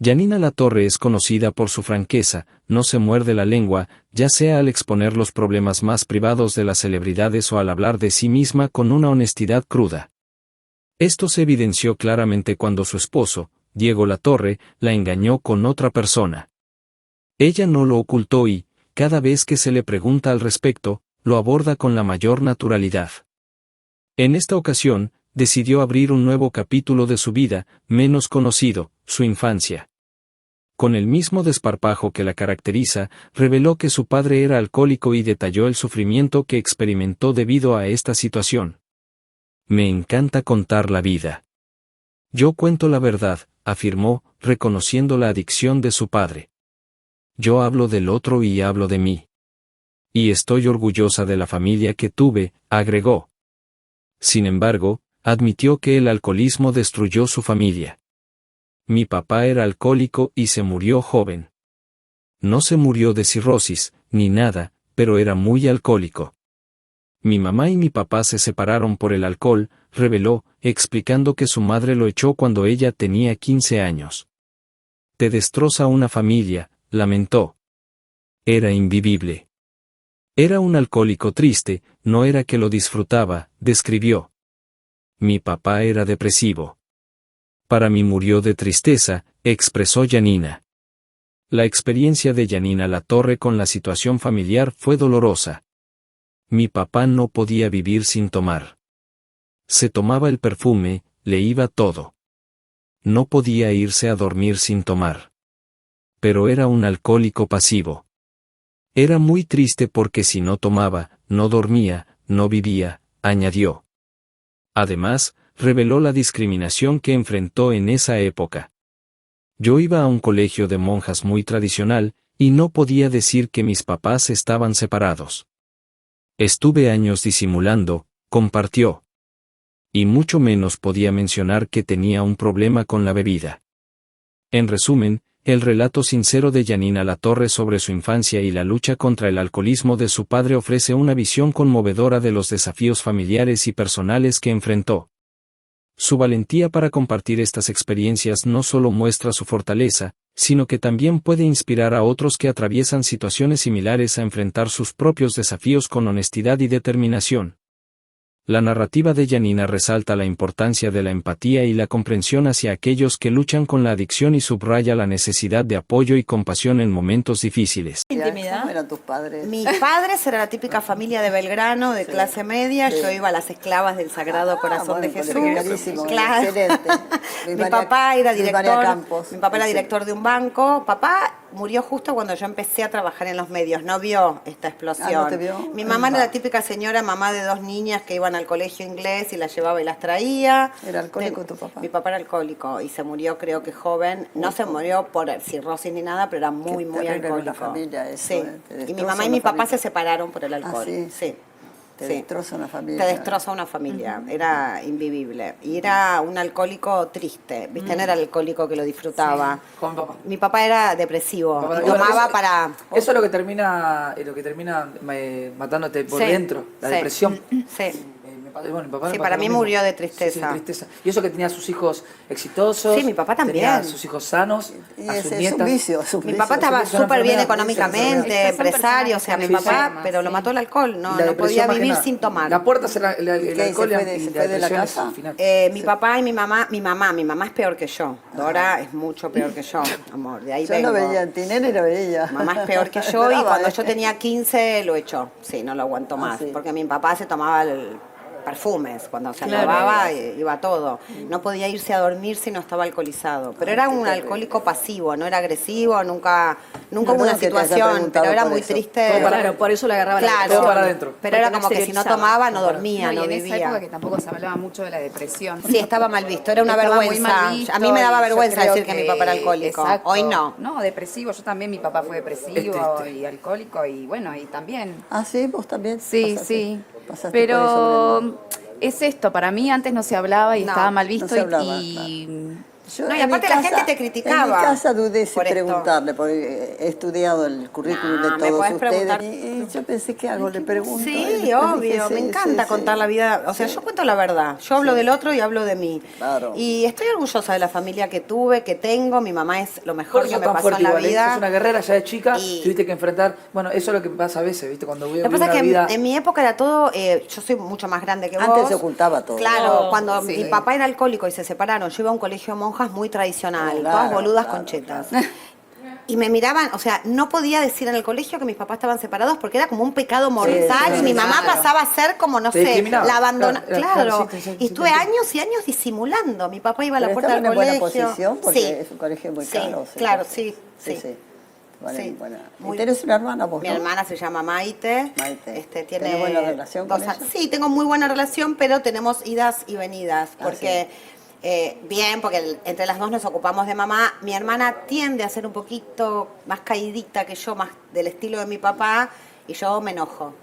Yanina Latorre es conocida por su franqueza, no se muerde la lengua, ya sea al exponer los problemas más privados de las celebridades o al hablar de sí misma con una honestidad cruda. Esto se evidenció claramente cuando su esposo, Diego Latorre, la engañó con otra persona. Ella no lo ocultó y, cada vez que se le pregunta al respecto, lo aborda con la mayor naturalidad. En esta ocasión, decidió abrir un nuevo capítulo de su vida, menos conocido, su infancia. Con el mismo desparpajo que la caracteriza, reveló que su padre era alcohólico y detalló el sufrimiento que experimentó debido a esta situación. Me encanta contar la vida. Yo cuento la verdad, afirmó, reconociendo la adicción de su padre. Yo hablo del otro y hablo de mí. Y estoy orgullosa de la familia que tuve, agregó. Sin embargo, admitió que el alcoholismo destruyó su familia. Mi papá era alcohólico y se murió joven. No se murió de cirrosis, ni nada, pero era muy alcohólico. Mi mamá y mi papá se separaron por el alcohol, reveló, explicando que su madre lo echó cuando ella tenía 15 años. Te destroza una familia, lamentó. Era invivible. Era un alcohólico triste, no era que lo disfrutaba, describió. Mi papá era depresivo. Para mí murió de tristeza, expresó Yanina. La experiencia de Yanina Latorre con la situación familiar fue dolorosa. Mi papá no podía vivir sin tomar. Se tomaba el perfume, le iba todo. No podía irse a dormir sin tomar. Pero era un alcohólico pasivo. Era muy triste porque si no tomaba, no dormía, no vivía, añadió. Además, reveló la discriminación que enfrentó en esa época. Yo iba a un colegio de monjas muy tradicional, y no podía decir que mis papás estaban separados. Estuve años disimulando, compartió. Y mucho menos podía mencionar que tenía un problema con la bebida. En resumen, el relato sincero de Yanina Latorre sobre su infancia y la lucha contra el alcoholismo de su padre ofrece una visión conmovedora de los desafíos familiares y personales que enfrentó. Su valentía para compartir estas experiencias no solo muestra su fortaleza, sino que también puede inspirar a otros que atraviesan situaciones similares a enfrentar sus propios desafíos con honestidad y determinación. La narrativa de Yanina resalta la importancia de la empatía y la comprensión hacia aquellos que luchan con la adicción y subraya la necesidad de apoyo y compasión en momentos difíciles. ¿Intimidad? ¿Cómo eran tus padres? Mis padres eran la típica familia de Belgrano, de clase media. Sí. Yo iba a las esclavas del Sagrado Corazón bueno, de Jesús. clarísimo, Claro. excelente. Mi papá era Luis María director. Campos. Mi papá era Sí. director de un banco. Papá murió justo cuando yo empecé a trabajar en los medios. No vio esta explosión. ¿No te vio? Mi mamá era la típica señora, mamá de 2 niñas que iban al colegio inglés y las llevaba y las traía. ¿Era alcohólico tu papá? Mi papá era alcohólico y se murió, creo que joven. No se murió por cirrosis ni nada, pero era muy, muy terrible con alcohólico. la familia eso, sí. Te Y mi destroza mamá y una mi papá familia. se separaron por el alcohol. ¿Ah, sí? Sí. Te Sí. destroza una familia. Te destroza una familia, era invivible. Y era un alcohólico triste, ¿viste? No era el alcohólico que lo disfrutaba. Sí, con papá. Mi papá era depresivo, Papá, y tomaba eso- para... Eso es lo que termina matándote por Sí, dentro, la sí, depresión. Sí. Mi papá Sí, me para pasó mí lo mismo. murió de tristeza. Sí, sí, tristeza. Y eso que tenía a sus hijos exitosos. Sí, mi papá también. Tenía a sus hijos sanos, Y a sus ese es nietas. un vicio. Mi papá estaba es una súper bien enfermedad, económicamente, es una empresario, o sea, mi Sí, sí. papá, pero lo mató el alcohol, Y no, la no depresión podía más que vivir nada. sin tomar. La puerta es el ¿Qué? alcohol ¿Se fue de- y se la fue de la depresión es casa? al final. Mi papá y mi mamá es peor que yo. Dora es mucho peor que yo, amor, de ahí Yo vengo. no veía, en Tinelli era bella. Mamá es peor que yo y Brava, cuando ¿eh? yo tenía 15 lo echó. Sí, no lo aguanto más. sí. Porque mi papá se tomaba perfumes. Cuando se Claro. lavaba iba todo. No podía irse a dormir si no estaba alcoholizado. Pero era un alcohólico pasivo, no era agresivo, nunca No, hubo una no, que te haya situación. preguntado Pero era por muy eso. triste. Claro, por eso le agarraba la Claro, depresión. Todo para adentro. pero era Porque no como que si no exteriorizaba. tomaba no dormía, Y no en esa época vivía. que tampoco se hablaba mucho de la depresión. Sí, estaba mal visto, era una Estaba muy vergüenza. mal visto A mí me daba y yo vergüenza creo decir que mi papá era alcohólico. Exacto. Hoy no. No, depresivo. Yo también, mi papá fue depresivo y alcohólico y bueno, y también. Ah, sí, vos también. Sí, pasaste- sí. pasaste por eso, Pero Brenda. es esto, para mí antes no se hablaba y No, estaba mal no visto se hablaba, y Yo No, y en mi aparte la gente te En criticaba mi casa dudé si por esto. preguntarle, porque he estudiado el currículum No, de me todos podés ustedes. preguntar. Y yo pensé que algo le pregunto. y Sí, después dije, obvio, sí, me sí, encanta sí. contar la vida, o sea, Sí. yo cuento la verdad, yo hablo del otro y hablo de mí. Claro. Y estoy orgullosa de la familia que tuve, que tengo, mi mamá es lo Por mejor eso que me tan pasó fuerte en la igual, ¿eh? vida. Sos una guerrera ya de chica, Y- tuviste que enfrentar, bueno, eso es lo que pasa a veces, ¿viste? Cuando veo Lo que pasa una es que vida... en mi época era todo, yo soy mucho más grande que vos. Antes se ocultaba todo. Claro, cuando sí. mi papá era alcohólico y se separaron, yo iba a un colegio de monjas muy tradicional, Claro, todas boludas claro, con chetas. Y me miraban, o sea, no podía decir en el colegio que mis papás estaban separados porque era como un pecado mortal sí, y mi mamá claro. pasaba a ser como, no Te sé, discriminaba. la abandona. Claro, Claro, claro, sí, sí, y sí, estuve te años y años disimulando. Mi papá iba a la Pero puerta estaban del en buena colegio. posición porque Sí. es un colegio muy Sí, caro. claro, sí. Vale, Sí. buena. Muy- ¿Y tenés una hermana vos, Mi no? hermana se llama Maite. Maite. Tiene ¿Tenés buena relación con 2 años. ella? Sí, tengo muy buena relación, pero tenemos idas y venidas. Porque, bien, porque entre las dos nos ocupamos de mamá. Mi hermana tiende a ser un poquito más caidita que yo, más del estilo de mi papá, y yo me enojo.